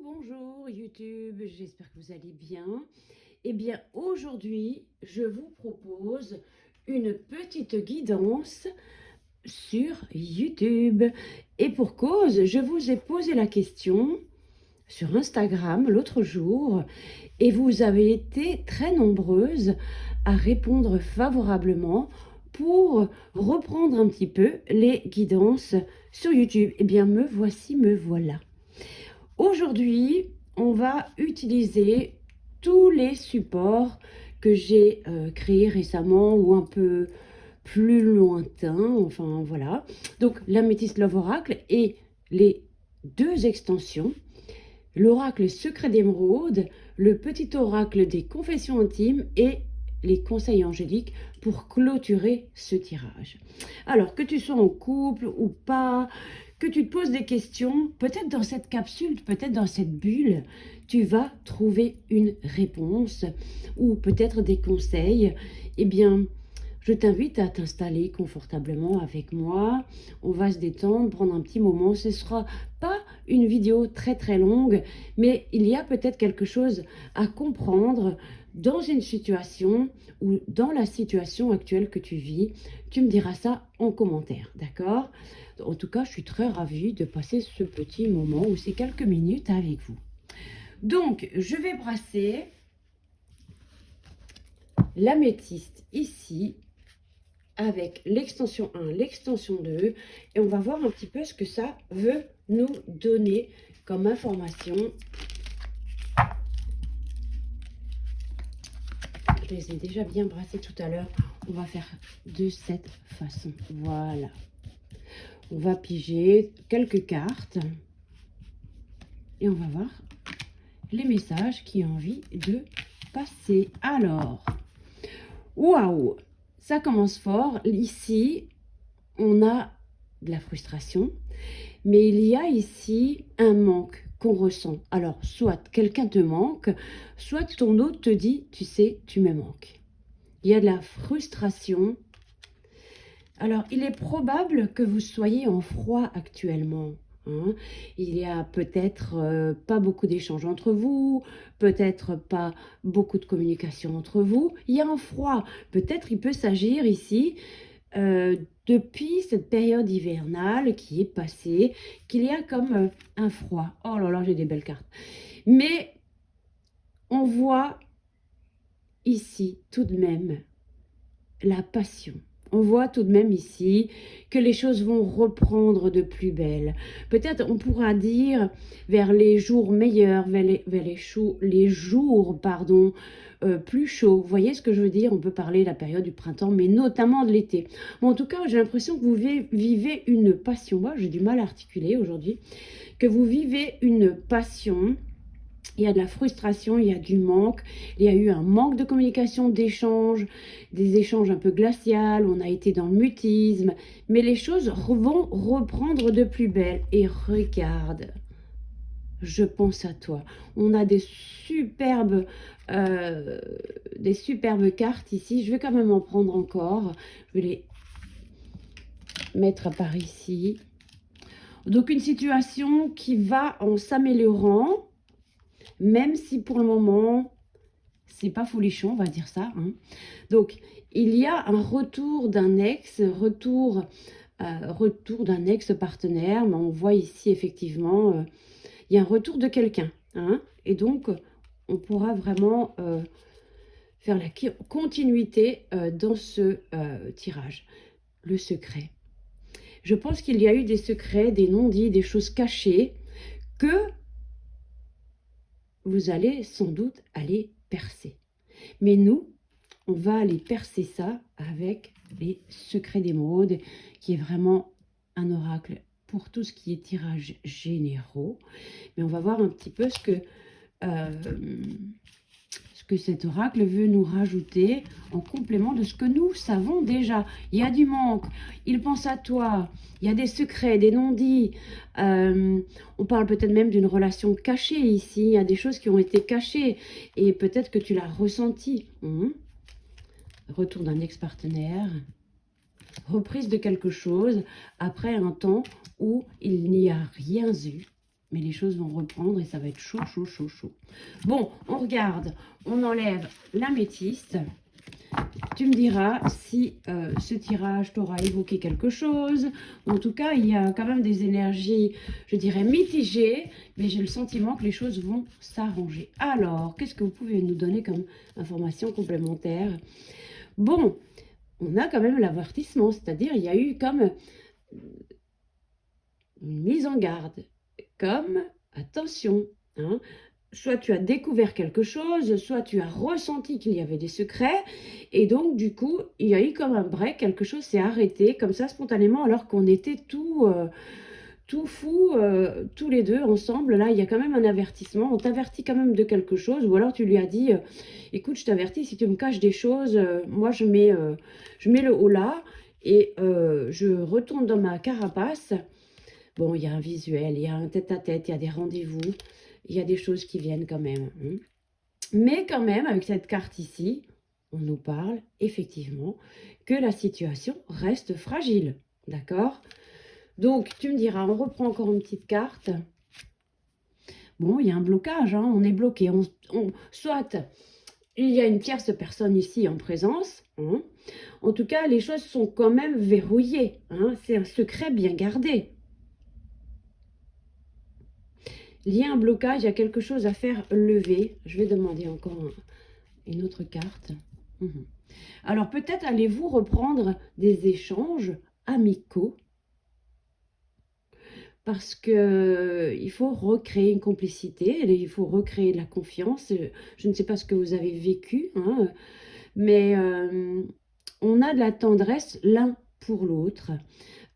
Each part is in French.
Bonjour YouTube, j'espère que vous allez bien. Eh bien aujourd'hui, je vous propose une petite guidance sur YouTube. Et pour cause, je vous ai posé la question sur Instagram l'autre jour et vous avez été très nombreuses à répondre favorablement pour reprendre un petit peu les guidances sur YouTube. Eh bien me voici, me voilà. Aujourd'hui, on va utiliser tous les supports que j'ai créés récemment ou un peu plus lointains, enfin voilà. Donc l'Améthyste Love Oracle et les deux extensions, l'oracle secret d'émeraude, le petit oracle des confessions intimes et les conseils angéliques pour clôturer ce tirage. Alors que tu sois en couple ou pas, que tu te poses des questions, peut-être dans cette capsule, peut-être dans cette bulle, tu vas trouver une réponse ou peut-être des conseils. Eh bien, je t'invite à t'installer confortablement avec moi. On va se détendre, prendre un petit moment. Ce ne sera pas une vidéo très longue, mais il y a peut-être quelque chose à comprendre dans une situation ou dans la situation actuelle que tu vis. Tu me diras ça en commentaire, d'accord? En tout cas, je suis très ravie de passer ce petit moment ou ces quelques minutes avec vous. Donc, je vais brasser l'améthyste ici avec l'extension 1, l'extension 2 et on va voir un petit peu ce que ça veut nous donner comme information. Je les ai déjà bien brassés tout à l'heure. On va faire de cette façon. Voilà. On va piger quelques cartes et on va voir les messages qui ont envie de passer. Alors, waouh, ça commence fort. Ici, on a de la frustration, mais il y a ici un manque qu'on ressent. Alors, soit quelqu'un te manque, soit ton autre te dit, tu sais, tu me manques. Il y a de la frustration. Alors, il est probable que vous soyez en froid actuellement. Hein. Il y a peut-être pas beaucoup d'échanges entre vous, peut-être pas beaucoup de communication entre vous. Il y a un froid. Peut-être il peut s'agir ici, depuis cette période hivernale qui est passée, qu'il y a comme un froid. Oh là là, j'ai des belles cartes. Mais on voit ici tout de même la passion. On voit tout de même ici que les choses vont reprendre de plus belle. Peut-être on pourra dire vers les jours meilleurs, vers les jours plus chauds. Vous voyez ce que je veux dire? On peut parler de la période du printemps, mais notamment de l'été. Bon, en tout cas, j'ai l'impression que vous vivez une passion. Moi, j'ai du mal à articuler aujourd'hui. Que vous vivez une passion. Il y a de la frustration, il y a du manque, il y a eu un manque de communication, d'échanges, des échanges un peu glaciales, on a été dans le mutisme, mais les choses vont reprendre de plus belle. Et regarde, je pense à toi. On a des superbes cartes ici. Je vais quand même en prendre encore. Je vais les mettre par ici. Donc une situation qui va en s'améliorant. Même si pour le moment, c'est pas folichon, on va dire ça. Hein. Donc, il y a un retour d'un retour d'un ex-partenaire. Mais on voit ici, effectivement, il y a un retour de quelqu'un. Hein, et donc, on pourra vraiment faire la continuité dans ce tirage. Le secret. Je pense qu'il y a eu des secrets, des non-dits, des choses cachées que vous allez sans doute aller percer. Mais nous, on va aller percer ça avec les secrets d'émeraude, qui est vraiment un oracle pour tout ce qui est tirage généraux. Mais on va voir un petit peu ce que cet oracle veut nous rajouter en complément de ce que nous savons déjà. Il y a du manque, il pense à toi, il y a des secrets, des non-dits. On parle peut-être même d'une relation cachée ici, il y a des choses qui ont été cachées et peut-être que tu l'as ressenti. Retour d'un ex-partenaire, reprise de quelque chose après un temps où il n'y a rien eu. Mais les choses vont reprendre et ça va être chaud, chaud, chaud, chaud. Bon, on regarde, on enlève l'améthyste. Tu me diras si ce tirage t'aura évoqué quelque chose. En tout cas, il y a quand même des énergies, je dirais, mitigées, mais j'ai le sentiment que les choses vont s'arranger. Alors, qu'est-ce que vous pouvez nous donner comme information complémentaire? Bon, on a quand même l'avertissement, c'est-à-dire il y a eu comme une mise en garde, comme attention, hein, soit tu as découvert quelque chose, soit tu as ressenti qu'il y avait des secrets, et donc du coup, il y a eu comme un break, quelque chose s'est arrêté, comme ça, spontanément, alors qu'on était tout fou, tous les deux ensemble. Là, il y a quand même un avertissement, on t'avertit quand même de quelque chose, ou alors tu lui as dit, écoute, je t'avertis, si tu me caches des choses, moi je mets le haut là, et je retourne dans ma carapace. Bon, il y a un visuel, il y a un tête-à-tête, il y a des rendez-vous, il y a des choses qui viennent quand même. Hein. Mais quand même, avec cette carte ici, on nous parle effectivement que la situation reste fragile. D'accord? Donc, tu me diras, on reprend encore une petite carte. Bon, il y a un blocage, hein, on est bloqué. Soit il y a une tierce personne ici en présence. Hein. En tout cas, les choses sont quand même verrouillées. Hein. C'est un secret bien gardé. Il y a un blocage, il y a quelque chose à faire lever. Je vais demander encore une autre carte. Alors, peut-être allez-vous reprendre des échanges amicaux parce que il faut recréer une complicité, il faut recréer de la confiance. Je ne sais pas ce que vous avez vécu, hein, mais on a de la tendresse l'un pour l'autre.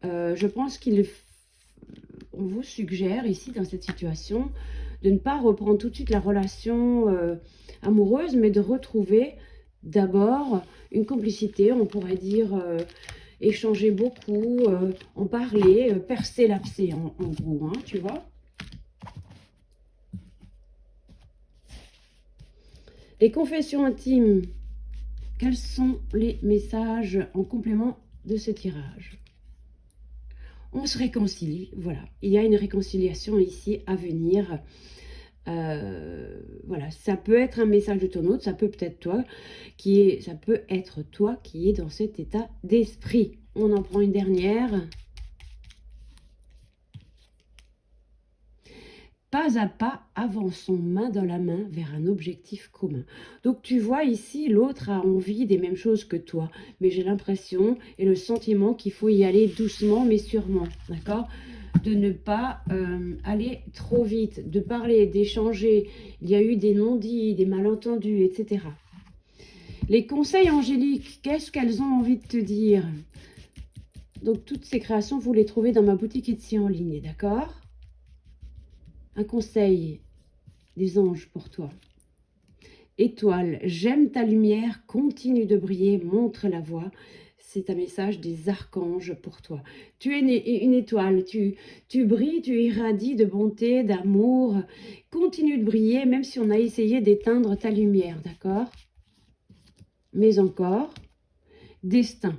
Je pense on vous suggère ici, dans cette situation, de ne pas reprendre tout de suite la relation amoureuse, mais de retrouver d'abord une complicité, on pourrait dire échanger beaucoup, en parler, percer l'abcès en gros, hein, tu vois. Les confessions intimes, quels sont les messages en complément de ce tirage? On se réconcilie, voilà. Il y a une réconciliation ici à venir. Voilà, ça peut être un message de ton autre, ça peut être toi ça peut être toi qui est dans cet état d'esprit. On en prend une dernière. Pas à pas, avançons main dans la main vers un objectif commun. Donc tu vois ici, l'autre a envie des mêmes choses que toi, mais j'ai l'impression et le sentiment qu'il faut y aller doucement mais sûrement, d'accord? De ne pas aller trop vite, de parler, d'échanger. Il y a eu des non-dits, des malentendus, etc. Les conseils angéliques, qu'est-ce qu'elles ont envie de te dire? Donc toutes ces créations, vous les trouvez dans ma boutique Etsy en ligne, d'accord? Un conseil des anges pour toi. Étoile, j'aime ta lumière, continue de briller, montre la voie. C'est un message des archanges pour toi. Tu es une étoile, tu brilles, tu irradies de bonté, d'amour. Continue de briller, même si on a essayé d'éteindre ta lumière, d'accord? Mais encore, destin.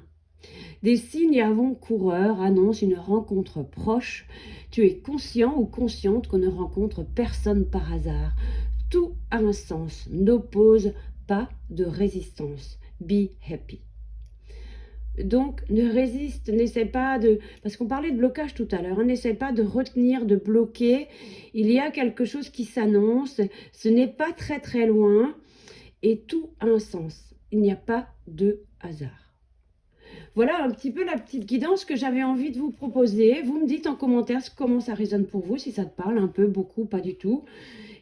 Des signes avant-coureurs annoncent une rencontre proche. Tu es conscient ou consciente qu'on ne rencontre personne par hasard. Tout a un sens. N'oppose pas de résistance. Be happy. Donc, ne résiste, n'essaie pas de... Parce qu'on parlait de blocage tout à l'heure, hein, n'essaie pas de retenir, de bloquer. Il y a quelque chose qui s'annonce. Ce n'est pas très très loin. Et tout a un sens. Il n'y a pas de hasard. Voilà un petit peu la petite guidance que j'avais envie de vous proposer. Vous me dites en commentaire comment ça résonne pour vous, si ça te parle un peu, beaucoup, pas du tout.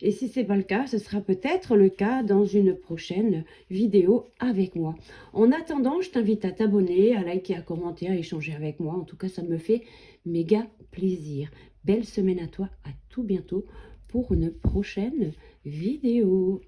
Et si ce n'est pas le cas, ce sera peut-être le cas dans une prochaine vidéo avec moi. En attendant, je t'invite à t'abonner, à liker, à commenter, à échanger avec moi. En tout cas, ça me fait méga plaisir. Belle semaine à toi, à tout bientôt pour une prochaine vidéo.